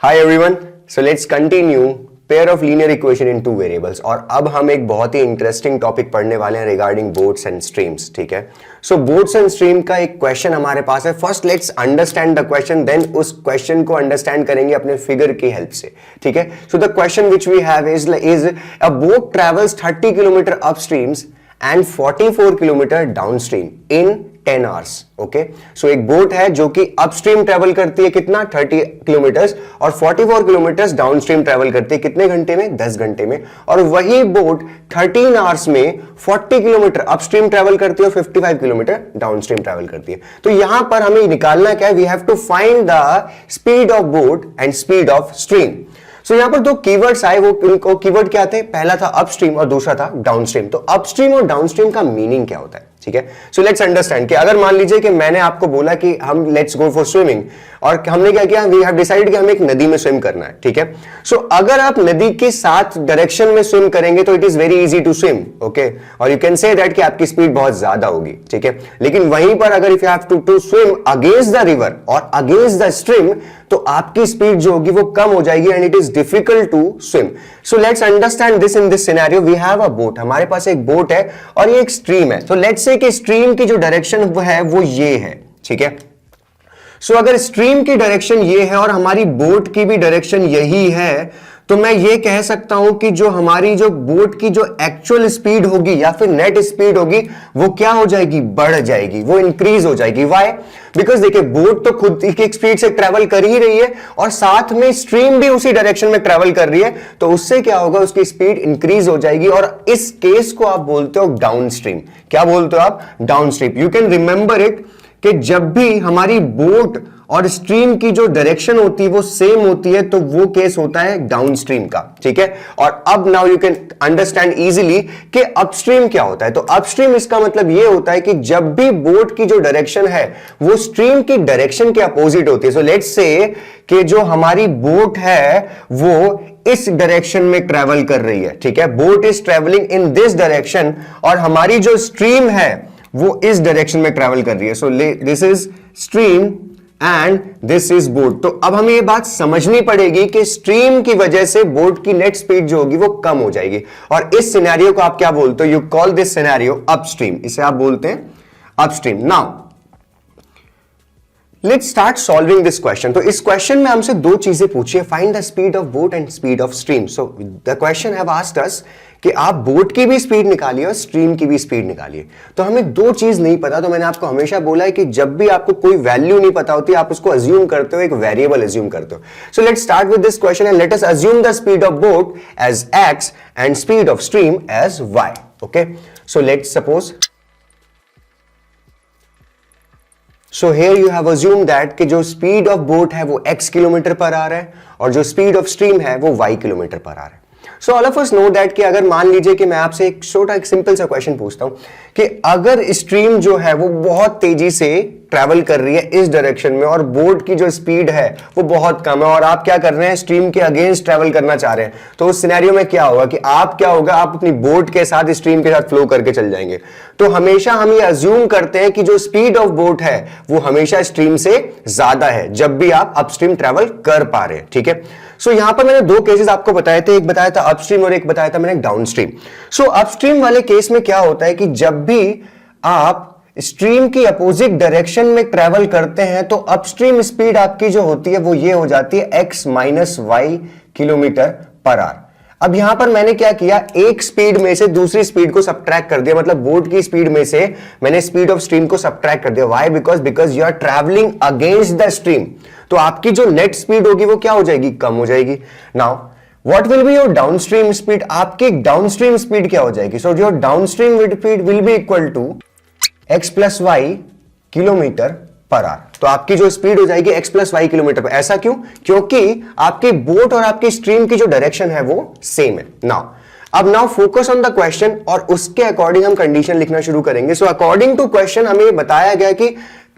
Hi everyone, so let's continue pair of linear equation in two variables. और अब हम एक बहुत ही इंटरेस्टिंग टॉपिक पढ़ने वाले हैं रिगार्डिंग बोट्स एंड स्ट्रीम्स। ठीक है, सो बोट्स एंड स्ट्रीम का एक क्वेश्चन हमारे पास है। First let's understand the question, then उस क्वेश्चन को अंडरस्टैंड करेंगे अपने फिगर की हेल्प से। ठीक है, so the question which we have is a boat travels 30 kilometre upstreams and 44 kilometre downstream in 10 hours. Okay, so एक बोट है जो कि अपस्ट्रीम ट्रेवल करती है कितना 30 किलोमीटर्स और 44 किलोमीटर्स डाउनस्ट्रीम ट्रेवल करती है कितने घंटे में, 10 घंटे में। और वही बोट 13 आवर्स में 40 किलोमीटर अपस्ट्रीम ट्रेवल करती है और 55 किलोमीटर डाउनस्ट्रीम ट्रेवल करती है। तो यहां पर हमें निकालना क्या है, we have to find the speed of boat and speed of stream. So यहां पर दो कीवर्ड्स आए, वो कीवर्ड क्या थे, पहला था अपस्ट्रीम और दूसरा था डाउनस्ट्रीम। तो अपस्ट्रीम और डाउनस्ट्रीम का मीनिंग क्या होता है? ठीक है, सो लेट्स अंडरस्टैंड कि अगर मान लीजिए कि मैंने आपको बोला कि हम लेट्स गो फॉर स्विमिंग और हमने क्या किया, वी हैव डिसाइडेड कि हमें एक नदी में स्विम करना है। ठीक है, सो अगर आप नदी के साथ डायरेक्शन में स्विम करेंगे तो it is very easy to swim. Okay, और यू कैन से दैट कि आपकी स्पीड बहुत ज्यादा होगी। ठीक है, लेकिन वहीं पर अगर if you have to swim against the river और अगेंस्ट द स्ट्रीम तो आपकी स्पीड जो होगी वो कम हो जाएगी and it is difficult to swim. So let's understand this in this scenario. We have a boat, हमारे पास एक बोट है और ये एक स्ट्रीम है। सो लेट्स से कि स्ट्रीम की जो डायरेक्शन है वो ये है। ठीक है, सो अगर स्ट्रीम की डायरेक्शन ये है और हमारी बोट की भी डायरेक्शन यही है तो मैं ये कह सकता हूं कि जो हमारी जो बोट की जो एक्चुअल स्पीड होगी या फिर नेट स्पीड होगी वो क्या हो जाएगी, बढ़ जाएगी, वो इंक्रीज हो जाएगी। व्हाई? बिकॉज देखिए बोट तो खुद की स्पीड से ट्रेवल कर ही रही है और साथ में स्ट्रीम भी उसी डायरेक्शन में ट्रेवल कर रही है, तो उससे क्या होगा, उसकी स्पीड इंक्रीज हो जाएगी और इस केस को आप बोलते हो डाउन स्ट्रीम। क्या बोलते हो आप? Down stream. You can remember it कि जब भी हमारी बोट और स्ट्रीम की जो डायरेक्शन होती है वो सेम होती है तो वो केस होता है डाउनस्ट्रीम का। ठीक है, और अब now you can understand easily कि अपस्ट्रीम क्या होता है। तो अपस्ट्रीम इसका मतलब ये होता है कि जब भी बोट की जो डायरेक्शन है वो स्ट्रीम की डायरेक्शन के अपोजिट होती है। सो लेट्स से कि जो हमारी बोट है वो इस डायरेक्शन में ट्रेवल कर रही है। ठीक है, boat is travelling in this direction और हमारी जो स्ट्रीम है वो इस डायरेक्शन में ट्रेवल कर रही है। So this is stream and this is boat. तो अब हमें ये बात समझनी पड़ेगी कि स्ट्रीम की वजह से बोट की नेट स्पीड जो होगी वो कम हो जाएगी और इस सिनेरियो को आप क्या बोलते हो, you call this scenario upstream. इसे आप बोलते हैं upstream. Now let's start solving this question. तो इस क्वेश्चन में हमसे दो चीजें पूछी है, find the speed of boat and speed of stream. So the question have asked us कि आप बोट की भी स्पीड निकालिए और स्ट्रीम की भी स्पीड निकालिए। तो हमें दो चीज नहीं पता, तो मैंने आपको हमेशा बोला है कि जब भी आपको कोई वैल्यू नहीं पता होती आप उसको अज्यूम करते हो, एक वेरिएबल अज्यूम करते हो। So let's start with this question and let us assume the speed of boat as x and speed of stream as y। Okay, so let's suppose so here you have assume that कि जो speed of boat है वो x kilometre per our है और जो speed of stream है वो y kilometre per our है। So all of us know that कि अगर मान लीजिए कि मैं आपसे एक छोटा एक सिंपल सा क्वेश्चन पूछता हूं कि अगर स्ट्रीम जो है वो बहुत तेजी से ट्रैवल कर रही है इस डायरेक्शन में और बोट की जो स्पीड है वो बहुत कम है और आप क्या कर रहे हैं, स्ट्रीम के अगेंस्ट ट्रैवल करना चाह रहे हैं, तो उस सिनेरियो में क्या होगा कि आप अपनी बोट के साथ स्ट्रीम के साथ फ्लो करके चल जाएंगे। तो हमेशा हम ये अज्यूम करते हैं कि जो स्पीड ऑफ बोट है वो हमेशा स्ट्रीम से ज्यादा है जब भी आप अपस्ट्रीम ट्रैवल कर पा रहे हैं। ठीक है, सो यहां पर मैंने दो केसेस आपको बताए थे, एक बताया था अपस्ट्रीम और एक बताया था मैंने डाउनस्ट्रीम। सो अपस्ट्रीम वाले केस में क्या होता है कि जब भी आप स्ट्रीम की अपोजिट डायरेक्शन में ट्रेवल करते हैं तो अपस्ट्रीम स्पीड आपकी जो होती है वो ये हो जाती है x minus y kilometre per hour. अब यहां पर मैंने क्या किया, एक स्पीड में से दूसरी स्पीड को सबट्रैक्ट कर दिया, मतलब बोट की स्पीड में से मैंने स्पीड ऑफ स्ट्रीम को सबट्रैक्ट कर दिया। Why? Because you are travelling against the stream, तो आपकी जो नेट स्पीड होगी वो क्या हो जाएगी, कम हो जाएगी। Now what will be your downstream speed? आपकी डाउनस्ट्रीम स्पीड क्या हो जाएगी? So your downstream speed will be equal to x plus y kilometre per hour. तो आपकी जो स्पीड हो जाएगी x प्लस वाई किलोमीटर पर। ऐसा क्यों? क्योंकि आपकी बोट और आपकी स्ट्रीम की जो डायरेक्शन है वो सेम है। Now focus on the question और उसके अकॉर्डिंग हम कंडीशन लिखना शुरू करेंगे। सो अकॉर्डिंग टू क्वेश्चन हमें बताया गया कि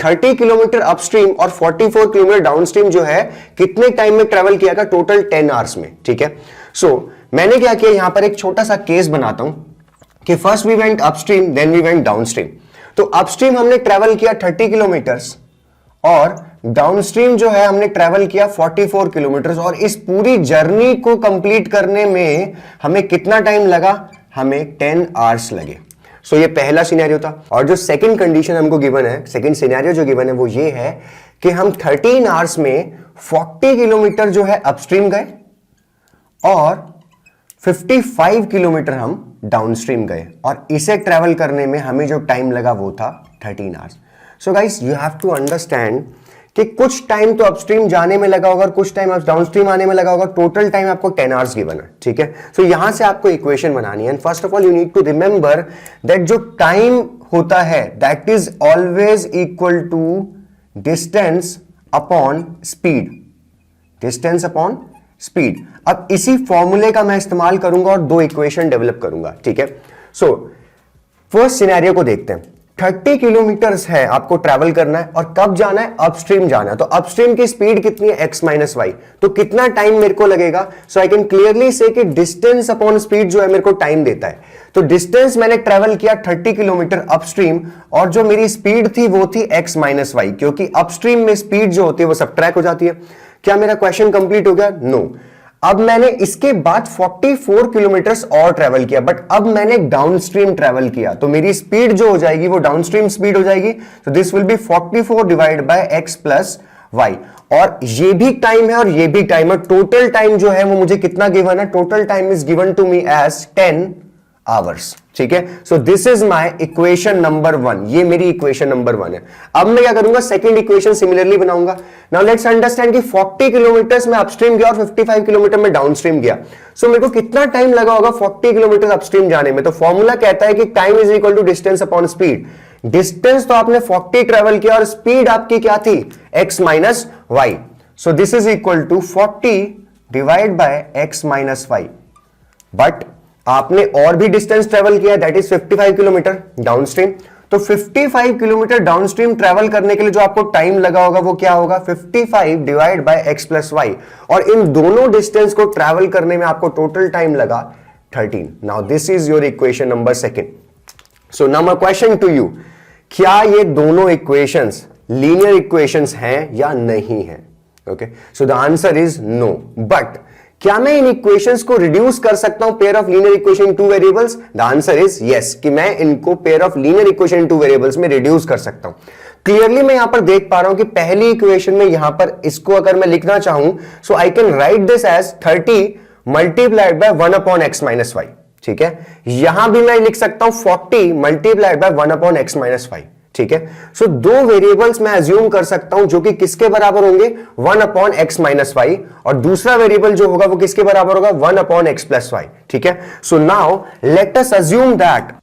30 किलोमीटर अपस्ट्रीम और 44 किलोमीटर डाउनस्ट्रीम जो है कितने टाइम में ट्रेवल किया था, टोटल 10 आवर्स में। ठीक है, सो मैंने क्या किया, यहां पर एक छोटा सा केस बनाता हूं कि first we went upstream then we went downstream. तो अपस्ट्रीम हमने ट्रेवल किया 30 किलोमीटर्स और डाउनस्ट्रीम जो है हमने ट्रेवल किया 44 किलोमीटर और इस पूरी जर्नी को कंप्लीट करने में हमें कितना टाइम लगा, हमें 10 आवर्स लगे। सो ये पहला सिनेरियो था। और जो सेकंड कंडीशन हमको गिवन है, सेकंड सिनेरियो जो गिवन है वो ये है कि हम 13 आवर्स में 40 किलोमीटर जो है अपस्ट्रीम गए और 55 किलोमीटर हम डाउनस्ट्रीम गए और इसे ट्रेवल करने में हमें जो टाइम लगा वो था 13 hours. So guys you have to understand कि कुछ टाइम तो अपस्ट्रीम जाने में लगा होगा और कुछ टाइम डाउनस्ट्रीम आने में लगा होगा। टोटल टाइम आपको 10 आवर्स गिवन है, ठीक है। सो यहां से आपको इक्वेशन बनानी है and first of all you need to remember that जो टाइम होता है that is always equal to distance upon speed, distance upon speed. अब इसी फॉर्मूले का मैं इस्तेमाल करूंगा और दो इक्वेशन डेवलप करूंगा, ठीक है। सो फर्स्ट सिनेरियो को देखते हैं। 30 किलोमीटर्स है आपको ट्रैवल करना है और कब जाना है, अपस्ट्रीम जाना है। तो अपस्ट्रीम की स्पीड कितनी है, x माइनस वाई। तो कितना टाइम मेरे को लगेगा, सो आई कैन क्लियरली से कि डिस्टेंस अपॉन स्पीड जो है मेरे को टाइम देता है। तो डिस्टेंस मैंने ट्रैवल किया 30 किलोमीटर अपस्ट्रीम और जो मेरी स्पीड थी वो थी x माइनस वाई, क्योंकि अपस्ट्रीम में स्पीड जो होती है वो सबट्रैक्ट हो जाती है। क्या मेरा क्वेश्चन कंप्लीट हो गया? नो। अब मैंने इसके बाद 44 किलोमीटर्स और ट्रेवल किया, बट अब मैंने डाउनस्ट्रीम ट्रेवल किया तो मेरी स्पीड जो हो जाएगी वो डाउनस्ट्रीम स्पीड हो जाएगी। तो this will be 44 divide by x plus y. और ये भी टाइम है और ये भी टाइम है। टोटल टाइम जो है वो मुझे कितना गिवन है, total time is given to me as 10 hours, ठीक है। So this is my equation number 1, ये मेरी इक्वेशन नंबर 1 है। अब मैं क्या करूंगा, सेकंड इक्वेशन सिमिलरली बनाऊंगा। नाउ लेट्स अंडरस्टैंड कि 40 किलोमीटर में अपस्ट्रीम गया और 55 किलोमीटर में डाउनस्ट्रीम गया। सो मेरे को कितना टाइम लगा होगा 40 किलोमीटर अपस्ट्रीम जाने में। तो फॉर्मूला कहता है कि time is equal to distance upon speed. Distance तो आपने 40 ट्रेवल किया और स्पीड आपकी क्या थी, x minus y. So this is equal to 40 divide by x minus y. But आपने और भी डिस्टेंस ट्रेवल किया, दैट इज 55 किलोमीटर डाउनस्ट्रीम। तो 55 किलोमीटर डाउनस्ट्रीम ट्रेवल करने के लिए जो आपको टाइम लगा होगा वो क्या होगा, 55 divide by x plus y. और इन दोनों डिस्टेंस को ट्रेवल करने में आपको टोटल टाइम लगा 13। Now this is your equation number 2। So now my question to you, क्या ये दोनों इक्वेशंस लीनियर इक्वेशंस हैं या नहीं है? Okay, so the answer is no. But क्या मैं इन इक्वेशंस को रिड्यूस कर सकता हूं pair of linear equation in 2 variables? The answer is yes, कि मैं इनको pair of linear equation in 2 variables में रिड्यूस कर सकता हूं। क्लियरली मैं यहां पर देख पा रहा हूं कि पहली इक्वेशन में यहां पर इसको अगर मैं लिखना चाहूं, so I can write this as 30 multiplied by 1 upon x minus y, ठीक है। यहां भी मैं लिख सकता हूं 40 multiplied by 1 upon x minus y, ठीक है। सो दो वेरिएबल्स मैं अज्यूम कर सकता हूं जो कि किसके बराबर होंगे, 1 अपॉन x माइनस वाई, और दूसरा वेरिएबल जो होगा वो किसके बराबर होगा, 1 अपॉन x प्लस वाई, ठीक है। So now let us assume that,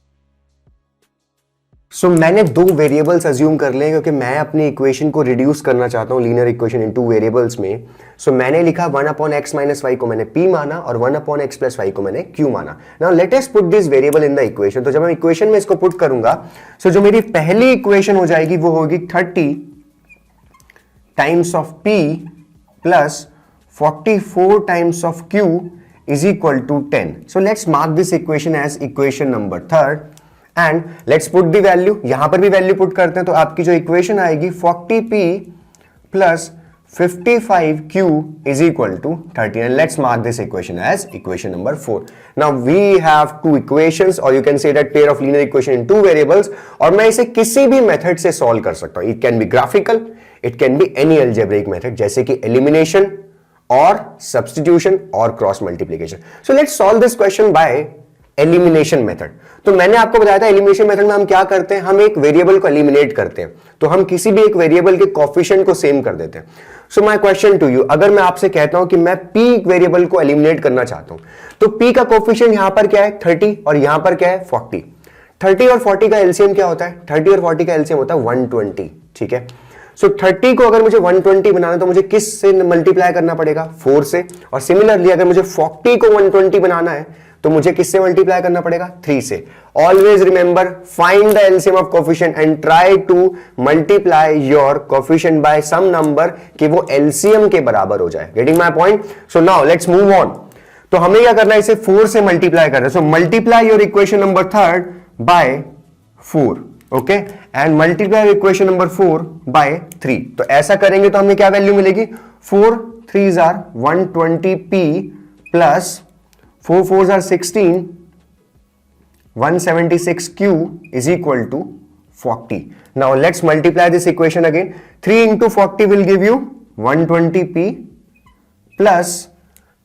so मैंने दो वेरिएबल्स अज्यूम कर लिए क्योंकि मैं अपनी इक्वेशन को रिड्यूस करना चाहता हूं लीनियर इक्वेशन इन 2 वेरिएबल्स में। सो मैंने लिखा 1 अपॉन x माइनस वाई को मैंने p माना और 1 अपॉन x प्लस वाई को मैंने q माना। Now let us put this variable in the equation. तो जब मैं इक्वेशन में इसको पुट करूंगा, सो जो मेरी पहली इक्वेशन हो जाएगी वो होगी 30 times of p plus 44 times of q is equal to 10। So let's mark this equation as equation number 3 and let's put the value. यहां पर भी वैल्यू पुट करते हैं तो आपकी जो इक्वेशन आएगी 40p plus 55q is equal to 30, and let's mark this equation as equation number 4. Now we have two equations, or you can say that pair of linear equation in 2 variables, और मैं इसे किसी भी method से solve कर सकता हूं। It can be graphical, it can be any algebraic method, जैसे कि elimination और substitution और cross multiplication. So let's solve this question by elimination method. तो मैंने आपको बताया था एलिमिनेशन मेथड में हम क्या करते हैं, हम एक वेरिएबल को एलिमिनेट करते हैं। तो हम किसी भी एक वेरिएबल के कोफिशिएंट को सेम कर देते हैं। So my question to you, अगर मैं आपसे कहता हूं कि मैं p वेरिएबल को एलिमिनेट करना चाहता हूं, तो p का कोफिशिएंट यहां पर क्या है 30 और यहां पर क्या है 40। 30 और 40 का एलसीएम क्या होता है, 30 और 40 का एलसीएम होता है 120, ठीक है। सो 30 को अगर मुझे 120 बनाना है तो मुझे किस से मल्टीप्लाई करना पड़ेगा, 4 से। और सिमिलरली अगर मुझे 40 को 120 बनाना है तो मुझे किससे मल्टीप्लाई करना पड़ेगा, 3 से। Always remember, find the LCM of coefficient and try to multiply your coefficient by some number कि वो एलसीएम के बराबर हो जाए। Getting my point? So now let's move on. तो हमें क्या करना है, इसे 4 से मल्टीप्लाई करना है। So multiply your equation number 3 by 4, okay, and multiply equation number 4 by 3। तो ऐसा करेंगे तो हमें क्या वैल्यू मिलेगी, 4 3s are 120p plus 4 4s are 16 176q is equal to 40. Now let's multiply this equation again. 3 into 40 will give you 120p plus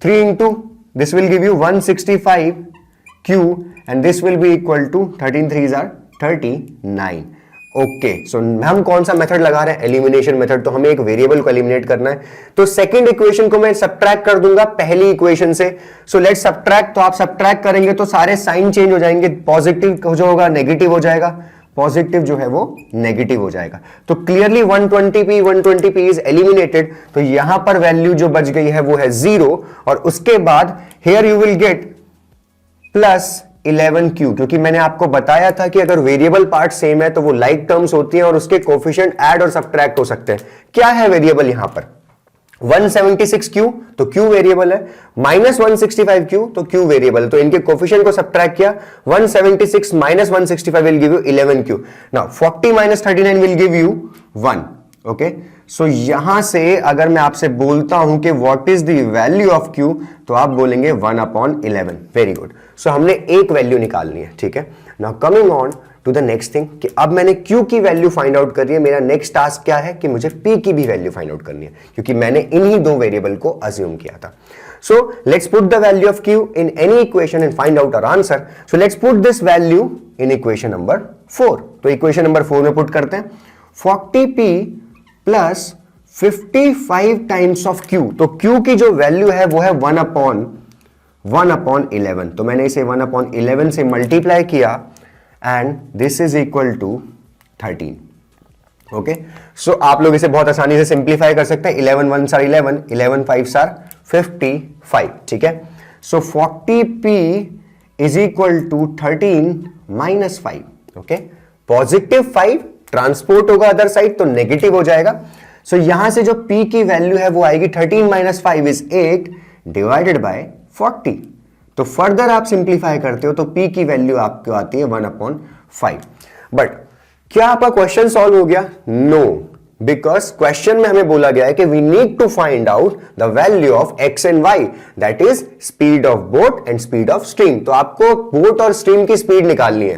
3 into this will give you 165q and this will be equal to 13 3s are 39. Okay, सो हम कौन सा method लगा रहे हैं, elimination method. तो हमें एक variable को एलिमिनेट करना है, तो सेकंड इक्वेशन को मैं सब्ट्रैक्ट कर दूंगा पहली इक्वेशन से। सो लेट्स सब्ट्रैक्ट, तो आप सब्ट्रैक्ट करेंगे तो सारे साइन चेंज हो जाएंगे, पॉजिटिव जो होगा नेगेटिव हो जाएगा, पॉजिटिव जो है वो नेगेटिव हो जाएगा। तो क्लियरली 120p इज एलिमिनेटेड, तो यहां पर वैल्यू जो बच गई है वो है 0, और उसके बाद here you will get plus 11q, क्योंकि मैंने आपको बताया था कि अगर वेरिएबल पार्ट सेम है तो वो लाइक टर्म्स होती हैं और उसके कोफिशिएंट ऐड और सब्ट्रैक्ट हो सकते हैं। क्या है वेरिएबल यहां पर, 176q, तो q वेरिएबल है, माइनस 165q, तो q वेरिएबल, तो इनके कोफिशिएंट को सब्ट्रैक्ट किया, 176 minus 165 will give you 11q। Now 40 minus 39 will give you 1। Okay, so यहां से अगर मैं आपसे बोलता हूं कि what is the value of q, तो आप बोलेंगे 1/11। वेरी गुड, सो हमने एक वैल्यू निकालनी है, ठीक है। Now coming on to the next thing, कि अब मैंने q की वैल्यू फाइंड आउट करी है, मेरा नेक्स्ट टास्क क्या है कि मुझे p की भी वैल्यू फाइंड आउट करनी है, क्योंकि मैंने इन्हीं दो वेरिएबल को अज्यूम किया था। So let's put the value of q in any equation and find out our answer. So let's put this value in equation number 4। तो इक्वेशन नंबर 4 में पुट करते हैं, 40p plus 55 times of q। तो q की जो value है वो है 1/11। तो मैंने इसे 1/11 से मल्टीप्लाई किया and this is equal to 13। Okay, so आप लोग इसे बहुत आसानी से सिंप्लीफाई कर सकते हैं। 11 1s are 11, 11 5s are 55, ठीक है। So 40p is equal to 13 minus 5। Okay, positive 5 transport होगा अदर साइड तो नेगेटिव हो जाएगा। सो यहां से जो p की वैल्यू है वो आएगी 13 माइनस 5 इज 8 डिवाइडेड बाय 40। तो फर्दर आप सिंप्लीफाई करते हो तो p की वैल्यू आपको आती है 1/5। बट क्या आपका क्वेश्चन सॉल्व हो गया? नो, बिकॉज क्वेश्चन में हमें बोला गया है कि we need to find out the value of x and y, that is speed of boat and speed of stream. तो आपको बोट और स्ट्रीम की स्पीड निकालनी है,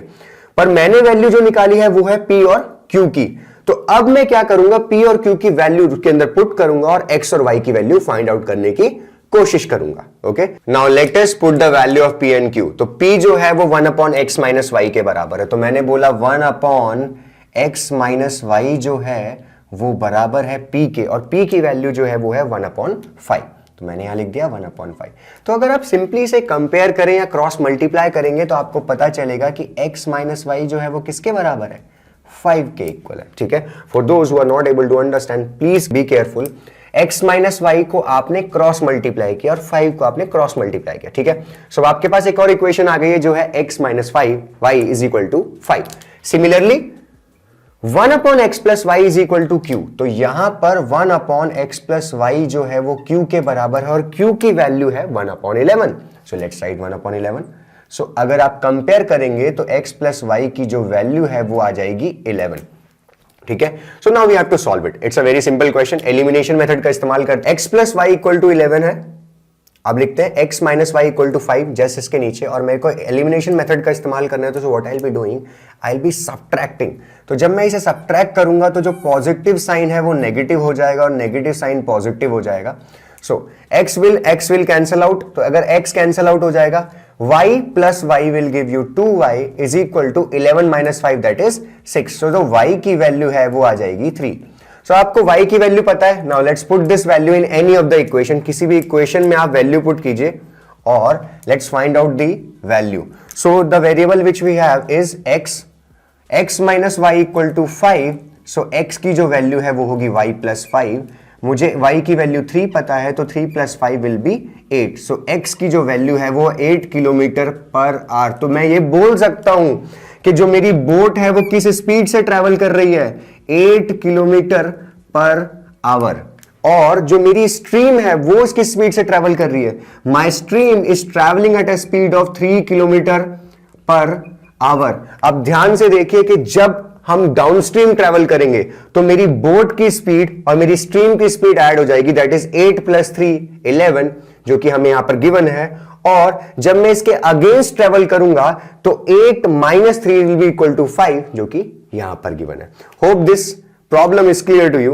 पर मैंने वैल्यू जो निकाली है वो है p और q की। तो अब मैं क्या करूंगा, p और q की वैल्यू के अंदर पुट करूंगा और x और y की वैल्यू फाइंड आउट करने की कोशिश करूंगा। Okay, now let us put the value of p and q। तो p जो है वो 1/x माइनस y के बराबर है, तो मैंने बोला 1/x माइनस y जो है वो बराबर है p के, और p की वैल्यू जो है वो है 1/5। तो मैंने यहां लिख दिया 1/5। तो अगर आप सिंपली से कंपेयर करें या क्रॉस मल्टीप्लाई करेंगे तो आपको पता चलेगा कि x माइनस y जो है वो किसके बराबर है, 5 के इक्वल है, ठीक है। For those who are not able to understand, please be careful. x minus y को आपने क्रॉस मल्टीप्लाई किया और 5 को आपने क्रॉस मल्टीप्लाई किया, ठीक है। सो आपके पास एक और इक्वेशन आ गई है जो है x minus 5 y is equal to 5। Similarly 1/x plus y is equal to q। तो यहां पर 1/x प्लस वाई जो है वो q के बराबर है और q की वैल्यू है 1/11। So let's write 1/11। सो अगर आप कंपेयर करेंगे तो x प्लस वाई की जो वैल्यू है वो आ जाएगी 11, ठीक है। So now we have to solve it. It's a very simple question. Elimination method का इस्तेमाल कर, x plus y equal to 11 है, अब लिखते हैं x minus y equal to 5 just इसके नीचे, और मेरे को एलिमिनेशन मेथड का इस्तेमाल करना है, तो what I will be doing, I will be subtracting. तो जब मैं इसे सब्ट्रैक्ट करूंगा तो जो पॉजिटिव साइन है वो नेगेटिव हो जाएगा और नेगेटिव साइन पॉजिटिव हो जाएगा। So x will cancel out, तो अगर x कैंसल आउट हो जाएगा, y plus y will give you 2y is equal to 11 minus 5 that is 6। So जो y की वैल्यू है वो आ जाएगी 3। सो आपको y की वैल्यू पता है। Now let's put this value in any of the equation. किसी भी इक्वेशन में आप वैल्यू पुट कीजिए और let's find out the value. So the variable which we have is x minus y equal to 5। So x की जो value है वो होगी y प्लस 5। मुझे y की वैल्यू 3 पता है, तो 3 plus 5 will be 8। So x की जो वैल्यू है वो 8 किलोमीटर पर आवर। तो मैं ये बोल सकता हूं कि जो मेरी बोट है वो किस स्पीड से ट्रैवल कर रही है, 8 किलोमीटर पर आवर, और जो मेरी स्ट्रीम है वो किस स्पीड से ट्रैवल कर रही है, माई stream is travelling at a speed of 3 kilometre per hour. अब ध्यान से देखिए कि जब हम डाउनस्ट्रीम ट्रेवल करेंगे तो मेरी बोट की स्पीड और मेरी स्ट्रीम की स्पीड ऐड हो जाएगी, दैट इज 8 + 3 11, जो कि हमें यहां पर गिवन है। और जब मैं इसके अगेंस्ट ट्रेवल करूंगा तो 8 - 3 विल बी इक्वल टू 5, जो कि यहां पर गिवन है। Hope this problem is clear to you.